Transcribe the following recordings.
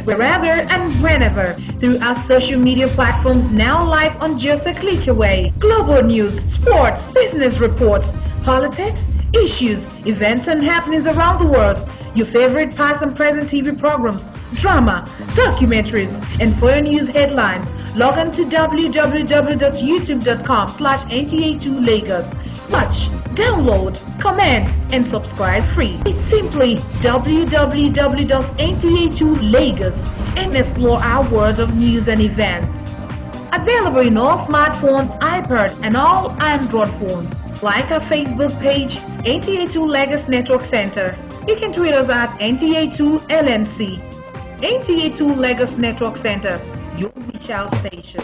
wherever and whenever through our social media platforms, now live on just a click away. Global news, sports, business reports, politics, issues, events and happenings around the world, your favorite past and present TV programs, drama, documentaries, and for your news headlines, log on to www.youtube.com/NTA2Lagos. Watch, download, comment, and subscribe free. It's simply www.NTA2Lagos and explore our world of news and events. Available in all smartphones, iPad, and all Android phones. Like our Facebook page, NTA2 Lagos Network Center. You can tweet us at NTA2LNC. NTA2 Lagos Network Center, your reach out station.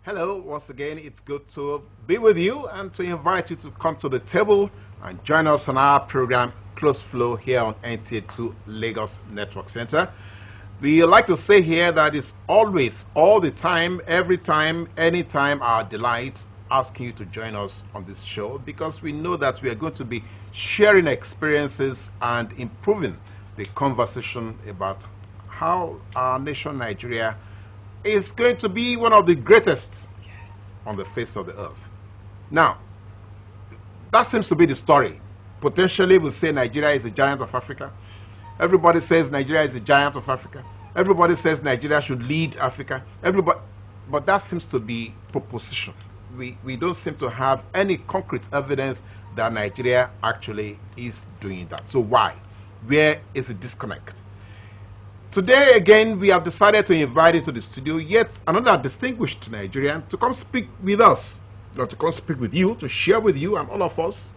Hello, once again, it's good to be with you and to invite you to come to the table and join us on our program, Close Flow, here on NTA2 Lagos Network Center. We like to say here that it's always, all the time, every time, anytime, our delight asking you to join us on this show, because we know that we are going to be sharing experiences and improving the conversation about how our nation, Nigeria, is going to be one of the greatest on the face of the earth. Now, that seems to be the story. Potentially, we'll say Nigeria is the giant of Africa. Everybody says Nigeria is the giant of Africa. Everybody says Nigeria should lead Africa. Everybody, but that seems to be proposition. We don't seem to have any concrete evidence that Nigeria actually is doing that. So why? Where is the disconnect? Today, again, we have decided to invite into the studio yet another distinguished Nigerian to come speak with us, to come speak with you, to share with you and all of us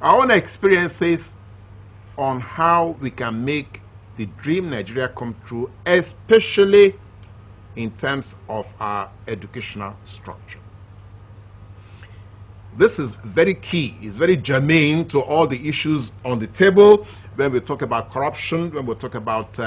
our own experiences on how we can make the dream Nigeria come true, especially in terms of our educational structure. This is very key, it's very germane to all the issues on the table when we talk about corruption, when we talk about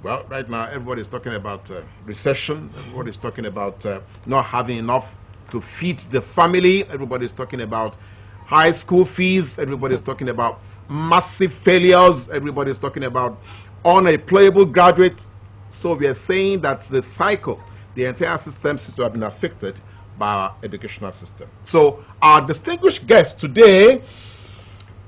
well, right now, everybody's talking about recession. Everybody's talking about not having enough to feed the family. Everybody's talking about high school fees. Everybody's talking about massive failures. Everybody's talking about unemployable graduates. So we are saying that the cycle, the entire system seems to have been affected by our educational system. So our distinguished guest today,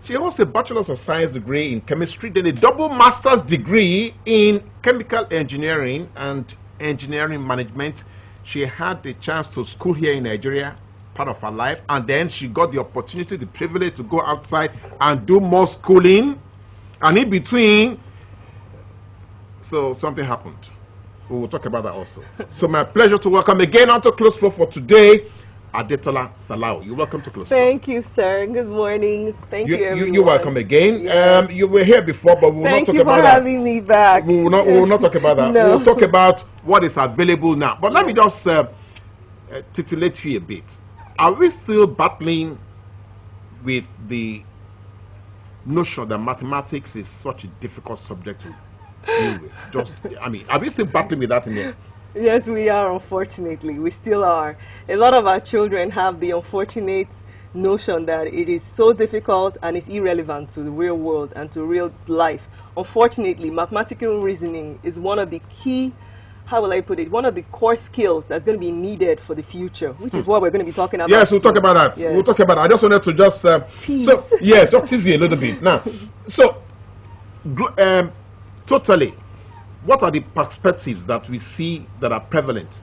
she holds a Bachelor's of Science degree in chemistry, then a double master's degree in chemical engineering and engineering management. She had the chance to school here in Nigeria, part of her life, and then she got the opportunity, the privilege to go outside and do more schooling. And in between, so something happened. We will talk about that also. So my pleasure to welcome again onto Close Flow for today, Adetola Salau. You're welcome to Close Flow. Thank you, sir. Good morning. Thank you, everyone. You're welcome again. Yes. You were here before, but we will not talk about that. Thank you for having me back. We will not talk about that. No. We'll talk about what is available now. But let me just titillate you a bit. Are we still battling with the notion that mathematics is such a difficult subject to deal with? Just, I mean, are we still battling with that in there? Yes, we are, unfortunately. We still are. A lot of our children have the unfortunate notion that it is so difficult and it's irrelevant to the real world and to real life. Unfortunately, mathematical reasoning is one of the key, how will I put it, one of the core skills that's going to be needed for the future, which is what we're going to be talking about. Yes, we'll talk about that. Yes. We'll talk about that. I just wanted to just tease. So yes, just tease you a little bit. Now, so totally, what are the perspectives that we see that are prevalent?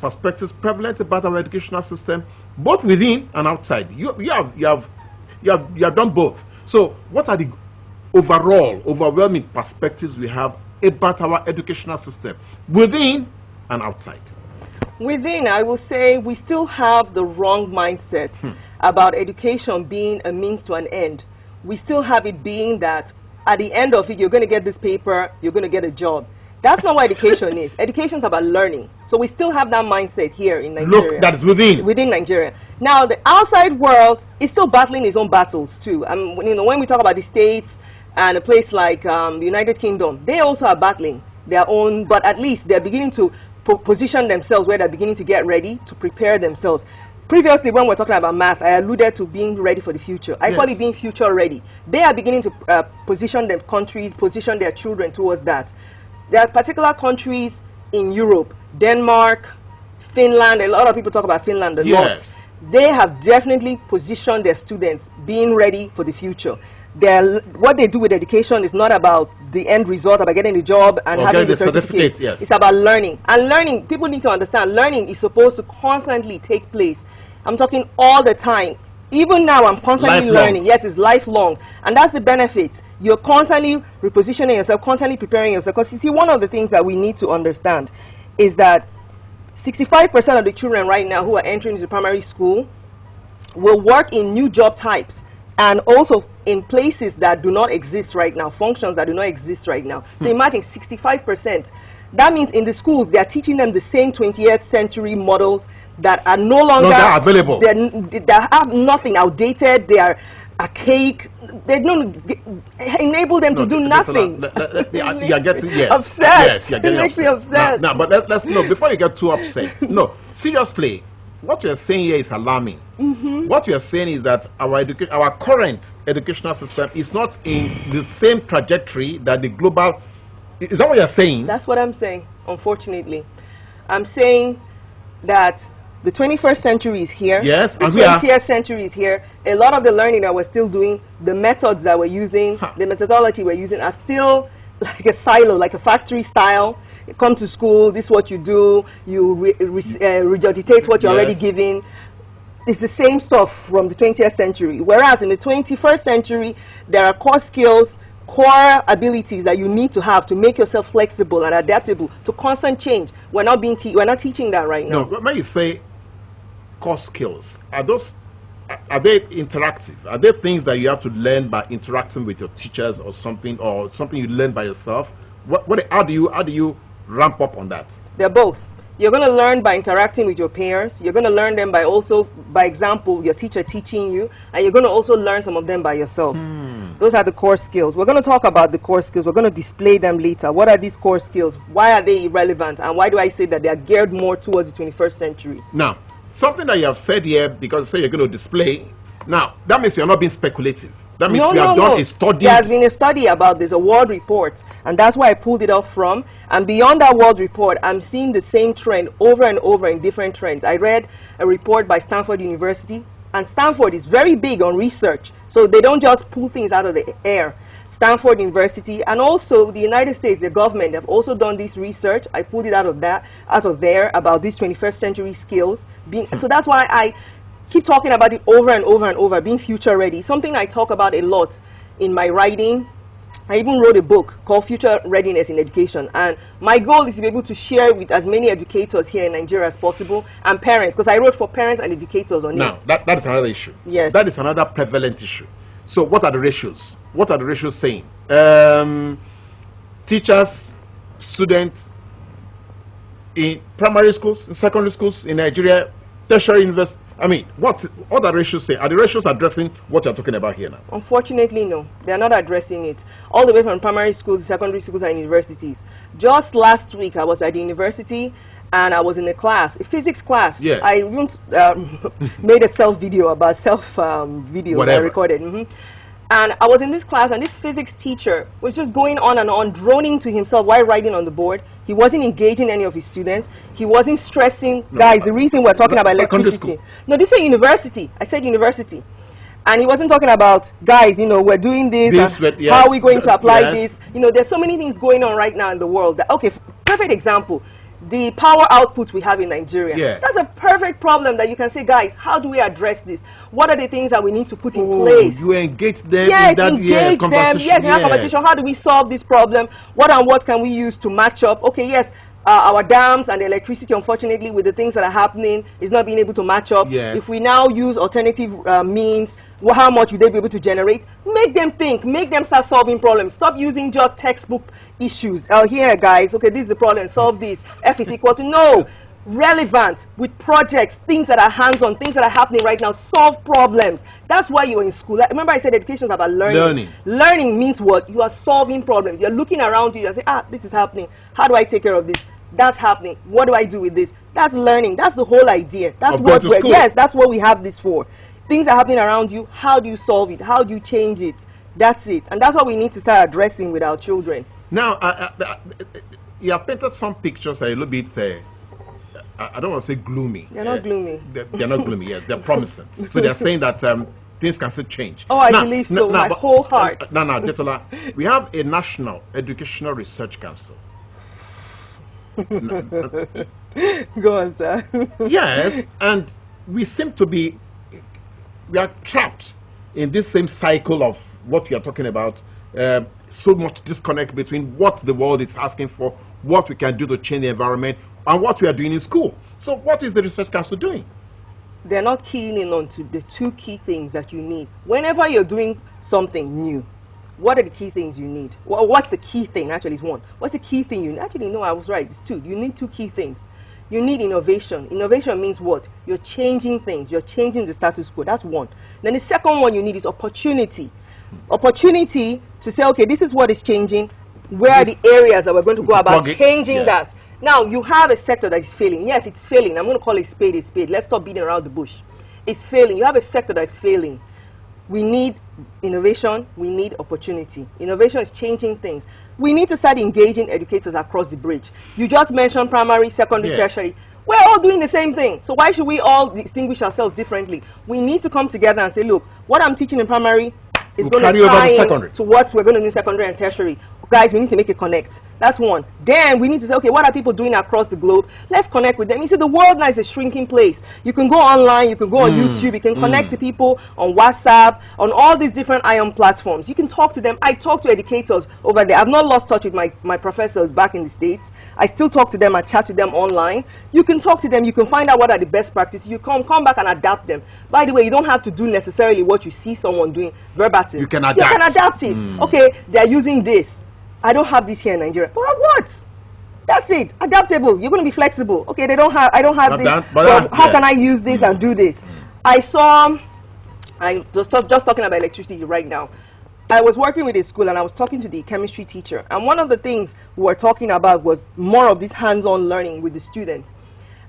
Perspectives prevalent about our educational system, both within and outside. You have done both. So, what are the overall overwhelming perspectives we have about our educational system, within and outside? Within, I will say we still have the wrong mindset about education being a means to an end. We still have it being that at the end of it, you're going to get this paper, you're going to get a job. That's not what education is. Education is about learning. So we still have that mindset here in Nigeria. Look, that is within. Within Nigeria. Now, the outside world is still battling its own battles too. When we talk about the States and a place like the United Kingdom, they also are battling their own, but at least they're beginning to position themselves where they're beginning to get ready to prepare themselves. Previously, when we're talking about math, I alluded to being ready for the future. I call it being future ready. They are beginning to position their countries, position their children towards that. There are particular countries in Europe, Denmark, Finland. A lot of people talk about Finland a lot. They have definitely positioned their students being ready for the future. What they do with education is not about the end result, about getting a job and having the certificate. Yes. It's about learning. And learning, people need to understand, learning is supposed to constantly take place. I'm talking all the time. Even now, I'm constantly learning. Yes, it's lifelong. And that's the benefit. You're constantly repositioning yourself, constantly preparing yourself. Because you see, one of the things that we need to understand is that 65% of the children right now who are entering into primary school will work in new job types and also in places that do not exist right now, functions that do not exist right now. So imagine 65%. That means in the schools, they are teaching them the same 20th century models that are no longer available. They have nothing, outdated, they are archaic. They don't enable them to do nothing. You're getting upset. Yes, you're getting it makes me upset. Now, but let's no, before you get too upset. No, seriously, what you're saying here is alarming. What you're saying is that our current educational system is not in the same trajectory that the global. Is that what you're saying? That's what I'm saying, unfortunately. I'm saying that the 21st century is here. Yes, the 20th century is here. A lot of the learning that we're still doing, the methods that we're using, the methodology we're using are still like a silo, like a factory style. You come to school, this is what you do, you regurgitate what you're already given. It's the same stuff from the 20th century. Whereas in the 21st century, there are core skills, core abilities that you need to have to make yourself flexible and adaptable to constant change. We're not teaching that right now. No, when you say core skills, are they interactive? Are they things that you have to learn by interacting with your teachers or something you learn by yourself? How do you ramp up on that? They're both. You're going to learn by interacting with your peers. You're going to learn them by example, your teacher teaching you, and you're going to also learn some of them by yourself. Those are the core skills. We're going to talk about the core skills. We're going to display them later. What are these core skills? Why are they irrelevant? And why do I say that they are geared more towards the 21st century? Now, something that you have said here, because you say you're going to display, now, that means you're not being speculative. That means we have done a study. There has been a study about this, a world report, and that's where I pulled it off from. And beyond that world report, I'm seeing the same trend over and over in different trends. I read a report by Stanford University, and Stanford is very big on research. So they don't just pull things out of the air. Stanford University and also the United States, the government, have also done this research. I pulled it out of there about these 21st century skills. So that's why I keep talking about it over and over and over, being future ready. Something I talk about a lot in my writing. I even wrote a book called Future Readiness in Education. And my goal is to be able to share with as many educators here in Nigeria as possible and parents, because I wrote for parents and educators on it. Now, that is another issue. Yes. That is another prevalent issue. So what are the ratios? What are the ratios saying? Teachers, students in primary schools, in secondary schools in Nigeria, tertiary university, I mean, what the ratios say? Are the ratios addressing what you're talking about here now? Unfortunately, no. They're not addressing it. All the way from primary schools, secondary schools, and universities. Just last week, I was at the university, and I was in a class, a physics class. Yeah. I made a self-video about video that I recorded. And I was in this class, and this physics teacher was just going on and on, droning to himself while writing on the board. He wasn't engaging any of his students. He wasn't stressing. No, guys, the reason we're talking about electricity. No, this is university. I said university. And he wasn't talking about, guys, you know, we're doing this, yes, how are we going to apply this? You know, there's so many things going on right now in the world. That, okay, perfect example. The power output we have in Nigeria. Yeah. That's a perfect problem that you can say, guys, how do we address this? What are the things that we need to put in place? You engage them. Yes, in that, engage them. Yes, we have conversation. How do we solve this problem? What and what can we use to match up? Okay, yes, our dams and the electricity, unfortunately, with the things that are happening, is not being able to match up. Yes. If we now use alternative means, well, how much would they be able to generate? Make them think. Make them start solving problems. Stop using just textbook issues. Here, guys, okay, this is the problem. Solve this. F is equal to no. Relevant with projects, things that are hands-on, things that are happening right now. Solve problems. That's why you're in school. Remember I said education is about learning. Learning means what? You are solving problems. You're looking around you and say, this is happening. How do I take care of this? That's happening. What do I do with this? That's learning. That's the whole idea. That's what we're, yes, that's what we have this for. Things are happening around you. How do you solve it? How do you change it? That's it. And that's what we need to start addressing with our children. Now, you have painted some pictures a little bit, I don't want to say gloomy. They're not gloomy. They're not gloomy, yes. They're promising. So they're saying that things can still change. Oh, I believe so. My whole heart. No, Detola, we have a National Educational Research Council. Go on, sir. Yes, and we seem to be, we are trapped in this same cycle of what you are talking about. So much disconnect between what the world is asking for, what we can do to change the environment, and what we are doing in school. So what is the Research Council doing? They're not keying in on to the two key things that you need. Whenever you're doing something new, what are the key things you need? Well, what's the key thing? Actually, it's one. What's the key thing you need? Actually, no, I was right. It's two. You need two key things. You need innovation. Innovation means what? You're changing things. You're changing the status quo. That's one. Then the second one you need is opportunity. Opportunity to say, okay, this is what is changing. Where are the areas that we're going to go about changing that? Now, you have a sector that is failing. Yes, it's failing. I'm going to call it spade a spade. Let's stop beating around the bush. It's failing. You have a sector that is failing. We need innovation. We need opportunity. Innovation is changing things. We need to start engaging educators across the bridge. You just mentioned primary, secondary, tertiary. We're all doing the same thing. So why should we all distinguish ourselves differently? We need to come together and say, look, what I'm teaching in primary is going to tie in to what we're going to do in secondary and tertiary. Guys, we need to make a connect. That's one. Then we need to say, okay, what are people doing across the globe? Let's connect with them. You see, the world now is a shrinking place. You can go online, you can go on YouTube, you can connect to people on WhatsApp, on all these different ION platforms. You can talk to them. I talk to educators over there. I've not lost touch with my professors back in the States. I still talk to them. I chat with them online. You can talk to them. You can find out what are the best practices. You come back and adapt them. By the way, you don't have to do necessarily what you see someone doing verbatim. You can adapt. You can adapt it. Okay, they're using this. I don't have this here in Nigeria. But what? That's it. Adaptable. You're going to be flexible. Okay, I don't have this. But how can I use this and do this? I just talking about electricity right now. I was working with a school and I was talking to the chemistry teacher. And one of the things we were talking about was more of this hands-on learning with the students.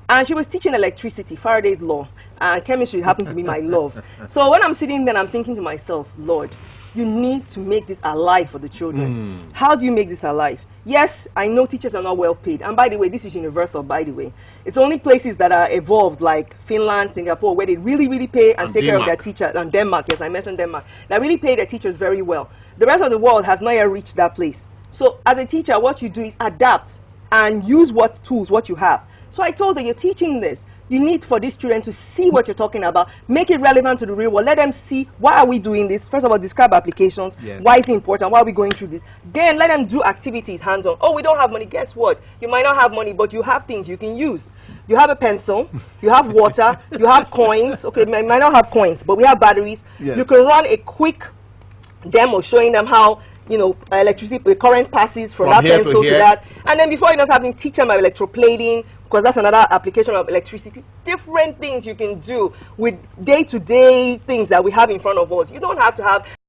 And she was teaching electricity, Faraday's law. And chemistry happens to be my love. So when I'm sitting there, I'm thinking to myself, Lord, you need to make this alive for the children. How do you make this alive? Yes, I know teachers are not well paid. And by the way, this is universal, by the way. It's only places that are evolved, like Finland, Singapore, where they really, really pay and take care of their teachers. And Denmark, yes, I mentioned Denmark. They really pay their teachers very well. The rest of the world has not yet reached that place. So as a teacher, what you do is adapt and use what tools, what you have. So I told her, you're teaching this. You need for these children to see what you're talking about, make it relevant to the real world. Let them see, why are we doing this? First of all, describe applications. Why is it important? Why are we going through this? Then let them do activities hands-on. Oh, we don't have money. Guess what? You might not have money, but you have things you can use. You have a pencil. You have water. You have coins. Okay, you might not have coins, but we have batteries. You can run a quick demo showing them how, you know, electricity, the current passes from that pencil to that. And then before you know something, teach them electroplating, because that's another application of electricity. Different things you can do with day-to-day things that we have in front of us. You don't have to have